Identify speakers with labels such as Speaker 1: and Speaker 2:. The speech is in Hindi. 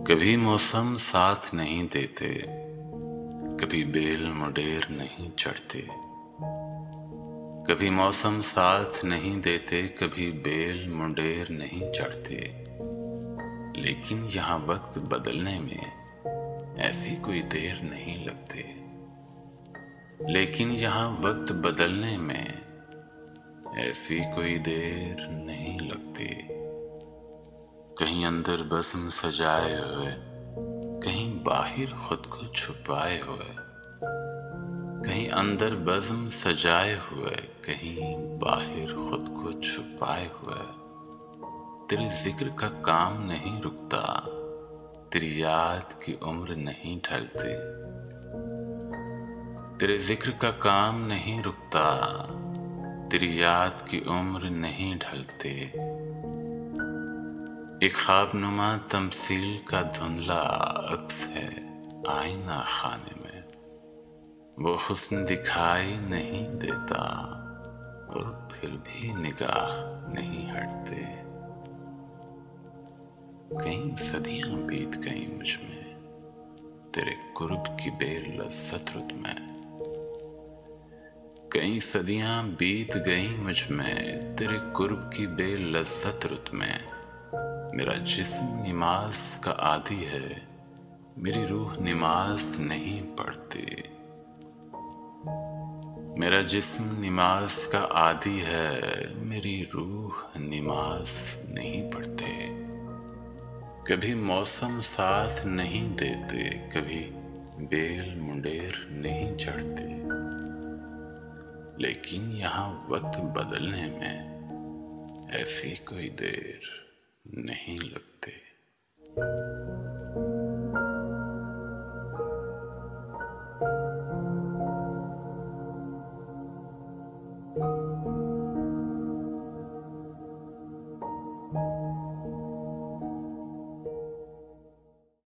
Speaker 1: कभी मौसम साथ नहीं देते, कभी बेल मुंडेर नहीं चढ़ते। कभी मौसम साथ नहीं देते, कभी बेल मुंडेर नहीं चढ़ते। लेकिन यहाँ वक्त बदलने में ऐसी कोई देर नहीं लगती। लेकिन यहाँ वक्त बदलने में ऐसी कोई देर नहीं लगती। कहीं अंदर बस्म सजाए हुए, कहीं बाहर खुद को छुपाए हुए। कहीं अंदर बज़्म सजाए हुए, कहीं बाहर खुद को छुपाए हुए। तेरे जिक्र का काम नहीं रुकता, तेरी याद की उम्र नहीं ढलती। तेरे जिक्र का काम नहीं रुकता, तेरी याद की उम्र नहीं ढलती। एक ख्वाबनुमा तमसील का धुंधला अक्स है आईना खाने में। वो हुस्न दिखाई नहीं देता और फिर भी निगाह नहीं हटते। कई सदियां बीत गई मुझ में तेरे कुर्ब की बेलज़्ज़त रुत में। कई सदियां बीत गई मुझ में तेरे कुर्ब की बेलज़्ज़त रुत में। मेरा जिस्म नमाज का आदी है, मेरी रूह नमाज नहीं पढ़ती। मेरा जिस्म नमाज का आदी है, मेरी रूह नमाज नहीं पढ़ते। कभी मौसम साथ नहीं देते, कभी बेल मुंडेर नहीं चढ़ते। लेकिन यहाँ वक्त बदलने में ऐसी कोई देर नहीं लगती।